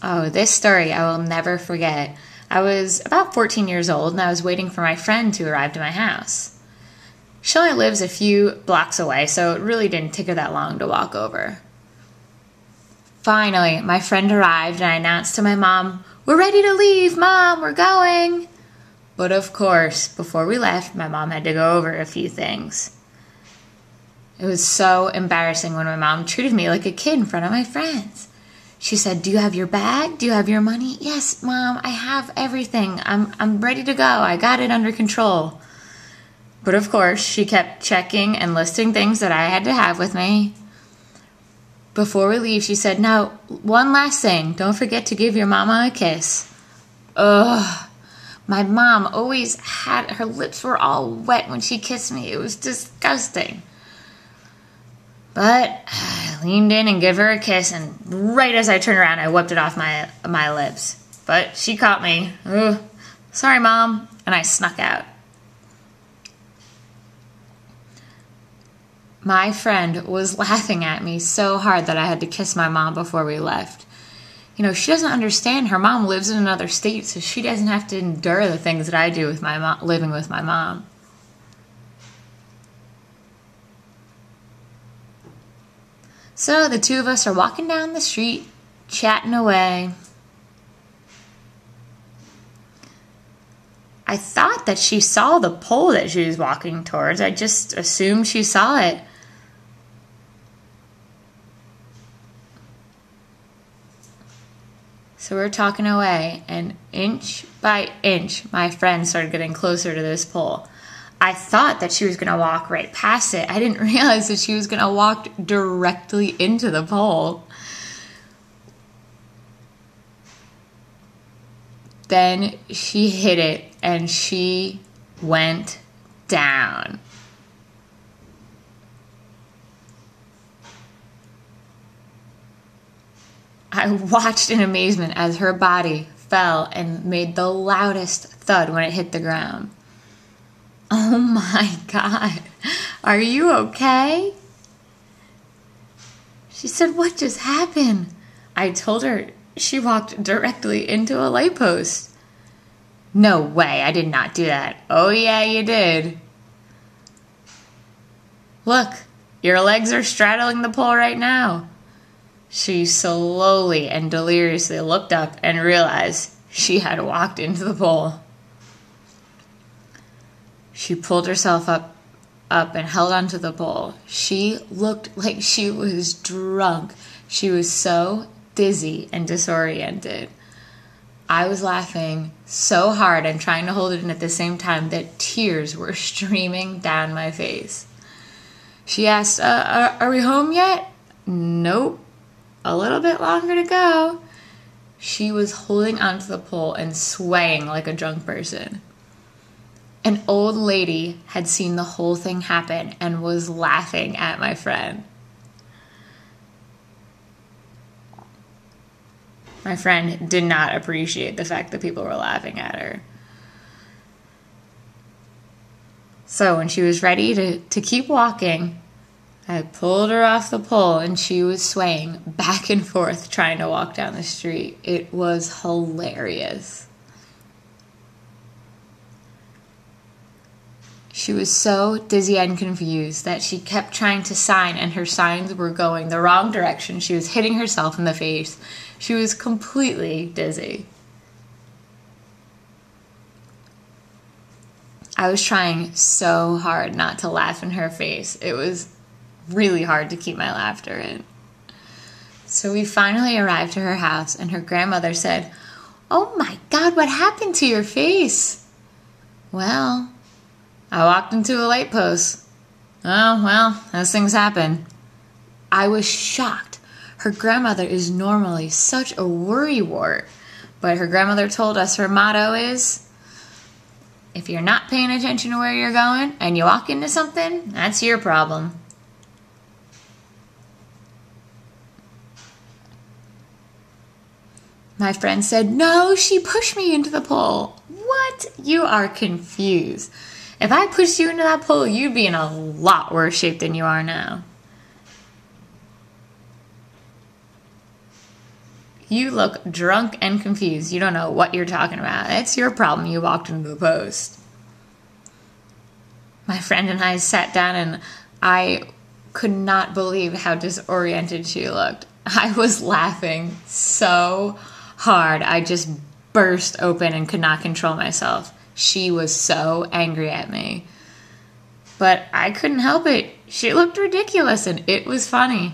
Oh, this story I will never forget. I was about 14 years old and I was waiting for my friend to arrive to my house. She only lives a few blocks away, so it really didn't take her that long to walk over. Finally, my friend arrived and I announced to my mom, "We're ready to leave, Mom, we're going." But of course, before we left, my mom had to go over a few things. It was so embarrassing when my mom treated me like a kid in front of my friends. She said, "Do you have your bag? Do you have your money?" "Yes, Mom, I have everything. I'm ready to go. I got it under control." But of course, she kept checking and listing things that I had to have with me. Before we leave, she said, "Now, one last thing. Don't forget to give your mama a kiss." Ugh. My mom always had, her lips were all wet when she kissed me. It was disgusting. But I leaned in and gave her a kiss, and right as I turned around, I whipped it off my lips. But she caught me. "Ugh, sorry, Mom," and I snuck out. My friend was laughing at me so hard that I had to kiss my mom before we left. You know, she doesn't understand. Her mom lives in another state, so she doesn't have to endure the things that I do with my mom, living with my mom. So the two of us are walking down the street, chatting away. I thought that she saw the pole that she was walking towards. I just assumed she saw it. So we're talking away, and inch by inch, my friend started getting closer to this pole. I thought that she was going to walk right past it. I didn't realize that she was going to walk directly into the pole. Then she hit it, and she went down. I watched in amazement as her body fell and made the loudest thud when it hit the ground. Oh my God, are you okay? She said, "What just happened?" I told her she walked directly into a light post. "No way, I did not do that." "Oh yeah, you did. Look, your legs are straddling the pole right now." She slowly and deliriously looked up and realized she had walked into the pole. She pulled herself up and held onto the pole. She looked like she was drunk. She was so dizzy and disoriented. I was laughing so hard and trying to hold it in at the same time that tears were streaming down my face. She asked, are we home yet?" "Nope. A little bit longer to go." She was holding onto the pole and swaying like a drunk person. An old lady had seen the whole thing happen and was laughing at my friend. My friend did not appreciate the fact that people were laughing at her. So when she was ready to keep walking, I pulled her off the pole and she was swaying back and forth trying to walk down the street. It was hilarious. She was so dizzy and confused that she kept trying to sign and her signs were going the wrong direction. She was hitting herself in the face. She was completely dizzy. I was trying so hard not to laugh in her face. It was really hard to keep my laughter in. So we finally arrived to her house and her grandmother said, "Oh my God, what happened to your face?" "Well, I walked into a light post." "Oh, well, those things happen." I was shocked. Her grandmother is normally such a worrywart, but her grandmother told us her motto is, if you're not paying attention to where you're going and you walk into something, that's your problem. My friend said, "No, she pushed me into the pole." What? You are confused. If I pushed you into that pole, you'd be in a lot worse shape than you are now. You look drunk and confused. You don't know what you're talking about. It's your problem you walked into the post. My friend and I sat down and I could not believe how disoriented she looked. I was laughing so hard. I just burst open and could not control myself. She was so angry at me. But I couldn't help it. She looked ridiculous and it was funny.